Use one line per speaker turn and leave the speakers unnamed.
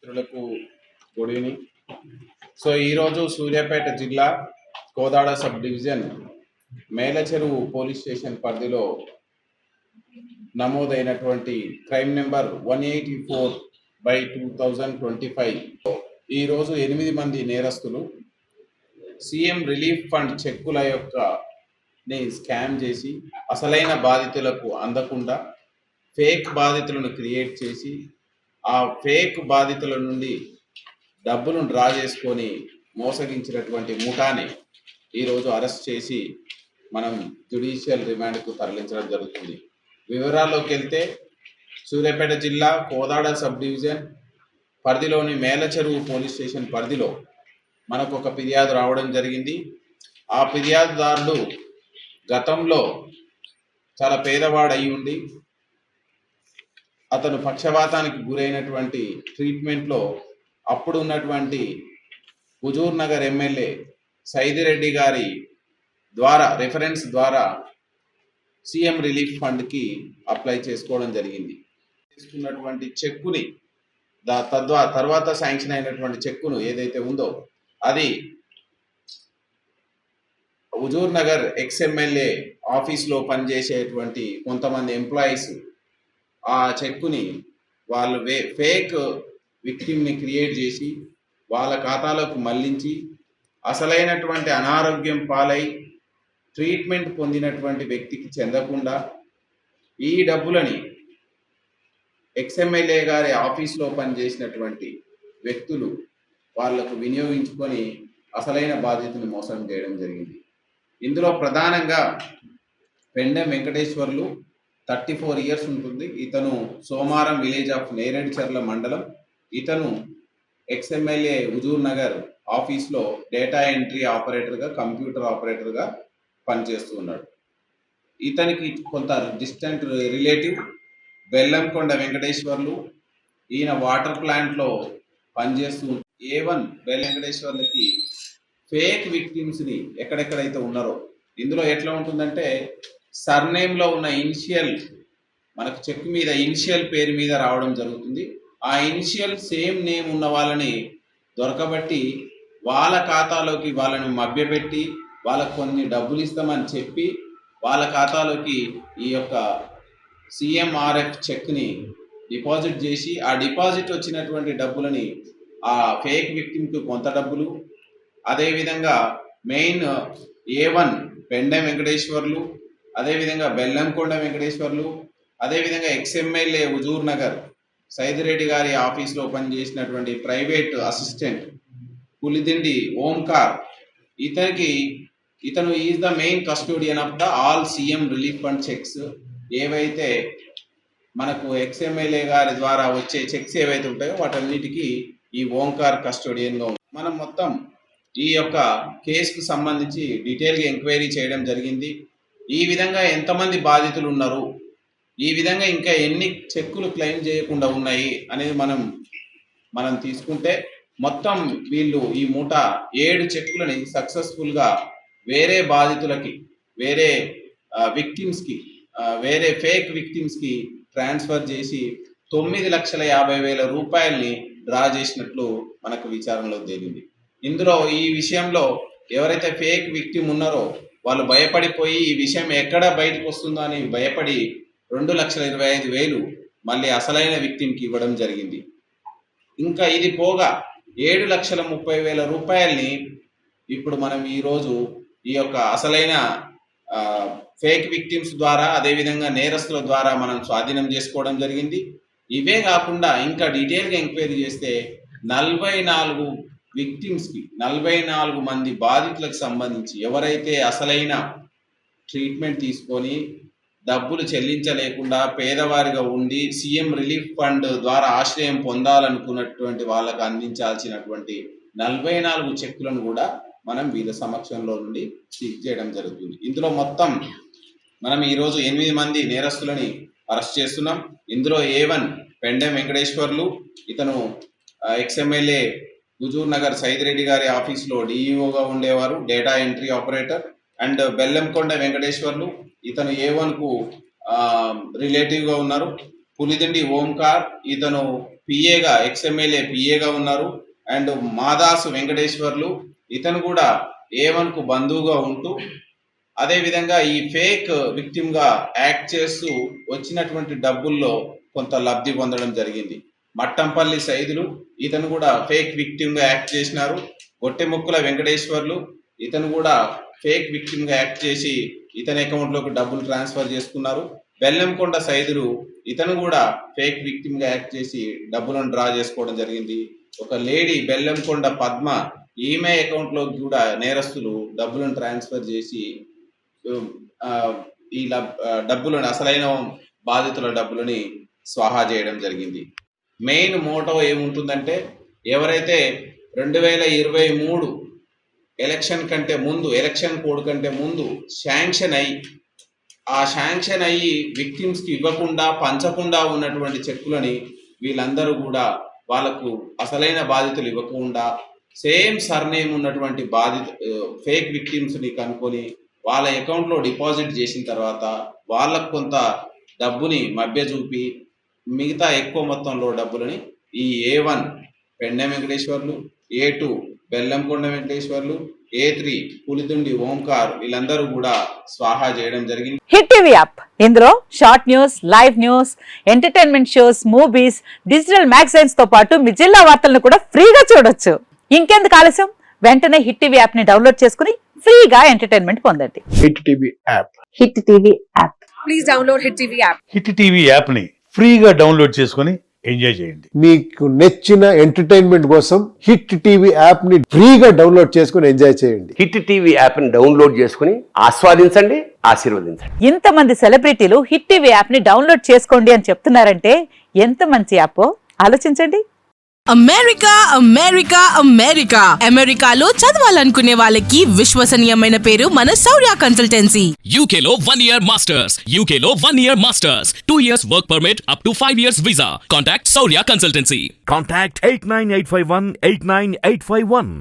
మిత్రులకు good evening. So ఈరోజు సూర్యాపేట జిల్లా Kodad sub division Melacheruvu police station పరిధిలో నమోదైనటువంటి క్రైమ్ నెంబర్ 184/2025 ఈరోజు 8 మంది నేరస్తులు సీఎం రిలీఫ్ ఫండ్ చెక్కుల యొక్క స్కామ్ చేసి అసలైన బాధితులకు అందకుండా ఫేక్ బాధితులను క్రియేట్ చేసి ఆ ఫేక్ బాధితుల నుండి డబ్బులను డ్రా చేసుకొని మోసగించినటువంటి ముఠాని ఈరోజు అరెస్ట్ చేసి మనం జ్యుడిషియల్ రిమాండ్కు తరలించడం జరుగుతుంది. వివరాల్లోకి వెళ్తే సూర్యాపేట జిల్లా కోదాడ సబ్ డివిజన్ పరిధిలోని మేలచెరువు పోలీస్ స్టేషన్ పరిధిలో మనకు ఒక ఫిర్యాదు రావడం జరిగింది. ఆ ఫిర్యాదుదారుడు గతంలో చాలా పేదవాడు అయి ఉండి అతను పక్షవాతానికి గురైనటువంటి ట్రీట్మెంట్లో అప్పుడు ఉన్నటువంటి హుజూర్ నగర్ ఎమ్మెల్యే సైదిరెడ్డి గారి ద్వారా రెఫరెన్స్ ద్వారా సీఎం రిలీఫ్ ఫండ్కి అప్లై చేసుకోవడం జరిగింది. తీసుకున్నటువంటి చెక్కుని తర్వాత శాంక్షన్ అయినటువంటి చెక్కును ఏదైతే ఉందో అది హుజూర్ నగర్ ఎక్స్ఎమ్మెల్యే ఆఫీస్లో పనిచేసేటువంటి కొంతమంది ఎంప్లాయీస్ ఆ చెక్కుని వాళ్ళు ఫేక్ విక్టిమ్ని క్రియేట్ చేసి వాళ్ళ ఖాతాలోకి మళ్లించి అసలైనటువంటి అనారోగ్యం పాలై ట్రీట్మెంట్ పొందినటువంటి వ్యక్తికి చెందకుండా ఈ డబ్బులని ఎక్స్ఎమ్మెల్యే గారి ఆఫీస్లో పనిచేసినటువంటి వ్యక్తులు వాళ్లకు వినియోగించుకొని అసలైన బాధ్యతను మోసం చేయడం జరిగింది. ఇందులో ప్రధానంగా పెండెం వెంకటేశ్వర్లు 34 ఇయర్స్ ఉంటుంది. ఇతను సోమారం విలేజ్ ఆఫ్ నేరేడుచర్ల మండలం. ఇతను ఎక్స్ఎమ్మెల్యే హుజూర్ నగర్ ఆఫీస్లో డేటా ఎంట్రీ ఆపరేటర్గా కంప్యూటర్ ఆపరేటర్గా పనిచేస్తూ ఉన్నాడు. ఇతనికి కొంత డిస్టెంట్ రిలేటివ్ బెల్లంకొండ వెంకటేశ్వర్లు. ఈయన వాటర్ ప్లాంట్లో పనిచేస్తూ A1 వెంకటేశ్వర్లకి ఫేక్ విక్టిమ్స్ని ఎక్కడెక్కడైతే ఉన్నారో ఇందులో ఎట్లా ఉంటుందంటే సర్నేమ్లో ఉన్న ఇనిషియల్ మనకు చెక్ మీద ఇనిషియల్ పేరు మీద రావడం జరుగుతుంది. ఆ ఇనిషియల్ సేమ్ నేమ్ ఉన్న వాళ్ళని దొరకబట్టి వాళ్ళ ఖాతాలోకి వాళ్ళని మభ్యపెట్టి వాళ్ళకు కొన్ని డబ్బులు ఇస్తామని చెప్పి వాళ్ళ ఖాతాలోకి ఈ యొక్క CMRF చెక్ని డిపాజిట్ చేసి ఆ డిపాజిట్ వచ్చినటువంటి డబ్బులని ఆ ఫేక్ విక్టిమ్కి కొంత డబ్బులు, అదేవిధంగా మెయిన్ A1 పెండెం వెంకటేశ్వర్లు, అదేవిధంగా బెల్లంకొండ వెంకటేశ్వర్లు, అదేవిధంగా ఎక్స్ఎమ్మెల్యే హుజూర్ నగర్ సైదిరెడ్డి గారి ఆఫీస్లో పనిచేసినటువంటి ప్రైవేట్ అసిస్టెంట్ పులిదిండి ఓంకార్, ఇతను is the main custodian of the all CM relief fund checks. ఏవైతే మనకు ఎక్స్ఎమ్మెల్యే గారి ద్వారా వచ్చే చెక్స్ ఏవైతే ఉంటాయో వాటన్నిటికీ ఈ ఓంకార్ కస్టోడియన్గా ఉంది. మనం మొత్తం ఈ యొక్క కేసుకు సంబంధించి డీటెయిల్గా ఎంక్వైరీ చేయడం జరిగింది. ఈ విధంగా ఎంతమంది బాధితులు ఉన్నారు, ఈ విధంగా ఇంకా ఎన్ని చెక్కులు క్లెయిమ్ చేయకుండా ఉన్నాయి అనేది మనం తీసుకుంటే మొత్తం వీళ్ళు ఈ మూట 7 చెక్కులని సక్సెస్ఫుల్గా వేరే బాధితులకి, వేరే విక్టిమ్స్కి, వేరే ఫేక్ విక్టిమ్స్కి ట్రాన్స్ఫర్ చేసి 9,50,000 రూపాయల్ని డ్రా చేసినట్లు మనకు విచారణలో తేలింది. ఇందులో ఈ విషయంలో ఎవరైతే ఫేక్ విక్టిమ్ ఉన్నారో వాళ్ళు భయపడిపోయి ఈ విషయం ఎక్కడ బయటకు వస్తుందో అని భయపడి 2,25,000 మళ్ళీ అసలైన విక్టిమ్కి ఇవ్వడం జరిగింది. ఇంకా ఇది పోగా 7,30,000 రూపాయల్ని ఇప్పుడు మనం ఈరోజు ఈ యొక్క అసలైన ఫేక్ విక్టిమ్స్ ద్వారా అదేవిధంగా నేరస్తుల ద్వారా మనం స్వాధీనం చేసుకోవడం జరిగింది. ఇవే కాకుండా ఇంకా డీటెయిల్గా ఎంక్వైరీ చేస్తే 44 విక్టిమ్స్కి 44 మంది బాధితులకు సంబంధించి ఎవరైతే అసలైన ట్రీట్మెంట్ తీసుకొని డబ్బులు చెల్లించలేకుండా పేదవారిగా ఉండి సీఎం రిలీఫ్ ఫండ్ ద్వారా ఆశ్రయం పొందాలనుకున్నటువంటి వాళ్ళకు అందించాల్సినటువంటి 44 చెక్కులను కూడా మనం వీళ్ళ సమక్షంలో నుండి సీజ్ చేయడం జరుగుతుంది. ఇందులో మొత్తం మనం ఈరోజు 8 మంది నేరస్తులని అరెస్ట్ చేస్తున్నాం. ఇందులో A1 పెండెం వెంకటేశ్వర్లు, ఇతను ఎక్స్ఎమ్మెల్యే హుజూర్ నగర్ సైదిరెడ్డి గారి ఆఫీస్లో డిఈఓగా ఉండేవారు, data entry operator. And Bellamkonda Venkateswarlu, ఇతను A1కు రిలేటివ్గా ఉన్నారు. పులిదిండి ఓంకార్, ఇతను పిఏగా ఎక్స్ఎమ్మెల్యే పిఏగా ఉన్నారు. అండ్ మాదాసు వెంకటేశ్వర్లు, ఇతను కూడా A1కు బంధువుగా ఉంటూ అదేవిధంగా ఈ ఫేక్ విక్టిమ్గా యాక్ట్ చేస్తూ వచ్చినటువంటి డబ్బుల్లో కొంత లబ్ధి పొందడం జరిగింది. మట్టంపల్లి సైదులు, ఇతను కూడా ఫేక్ విక్టిమ్గా యాక్ట్ చేసినారు. గొట్టెముక్కుల వెంకటేశ్వర్లు, ఇతను కూడా ఫేక్ విక్టిమ్గా యాక్ట్ చేసి ఇతని అకౌంట్లోకి డబ్బులు ట్రాన్స్ఫర్ చేసుకున్నారు. బెల్లంకొండ సైదులు, ఇతను కూడా ఫేక్ విక్టిమ్గా యాక్ట్ చేసి డబ్బులను డ్రా చేసుకోవడం జరిగింది. ఒక లేడీ బెల్లంకొండ పద్మ, ఈమె అకౌంట్లోకి కూడా నేరస్తులు డబ్బులను ట్రాన్స్ఫర్ చేసి ఈ డబ్బులను అసలైన బాధితుల డబ్బులని స్వాహా చేయడం జరిగింది. మెయిన్ మోటో ఏముంటుందంటే, ఎవరైతే 2023 ఎలక్షన్ కంటే ముందు, ఎలక్షన్ కోడ్ కంటే ముందు శాంక్షన్ అయ్యి విక్టిమ్స్కి ఇవ్వకుండా పంచకుండా ఉన్నటువంటి చెక్కులని వీళ్ళందరూ కూడా వాళ్ళకు అసలైన బాధితులు ఇవ్వకుండా సేమ్ సర్నేమ్ ఉన్నటువంటి ఫేక్ విక్టిమ్స్ని కనుక్కొని వాళ్ళ అకౌంట్లో డిపాజిట్ చేసిన తర్వాత వాళ్ళకు కొంత డబ్బుని మభ్య చూపి మిగతా ఎక్కువ మొత్తంలో డబ్బులని ఈ A1 Pendem Venkateswarlu, A2 Bellamkonda Venkateswarlu, A3 పులిదుండి Omkar వీళ్ళందరూ కూడా స్వాహా చేయడం జరిగింది.
హిట్ టీవీ యాప్, ఇందులో short news, live news, entertainment shows, movies, digital magazines తో పాటు మీ జిల్లా వార్తలను కూడా ఫ్రీగా చూడొచ్చు. ఇంకెందుకు ఆలస్యం, వెంటనే హిట్ టీవీ యాప్ ని డౌన్లోడ్ చేసుకుని ఫ్రీగా ఎంటర్టైన్మెంట్ పొందండి.
Hit TV app,
hit TV app,
please download hit TV app.
Hit TV app ని ఫ్రీగా డౌన్లోడ్ చేసుకొని ఎంజాయ్ చేయండి.
మీకు నచ్చిన ఎంటర్టైన్మెంట్ కోసం హిట్ టీవీ యాప్ ని ఫ్రీగా డౌన్లోడ్ చేసుకొని ఎంజాయ్ చేయండి.
హిట్ టీవీ యాప్ ని డౌన్లోడ్ చేసుకుని ఆస్వాదించండి, ఆశీర్వదించండి.
ఇంతమంది సెలబ్రిటీలు హిట్ టీవీ యాప్ ని డౌన్లోడ్ చేసుకోండి అని చెప్తున్నారంటే ఎంత మంచి యాప్ ఆలోచించండి.
అమెరికా అమెరికా అమెరికా అమెరికాలో చదవాలనుకునే వాళ్ళకి విశ్వసనీయమైన పేరు మన శౌర్య కన్సల్టెన్సీ.
UK లో 1 year masters, UK లో 1 year masters, 2 years work permit up to 5 years visa. Contact Saurya Consultancy.
Contact 89851 89851.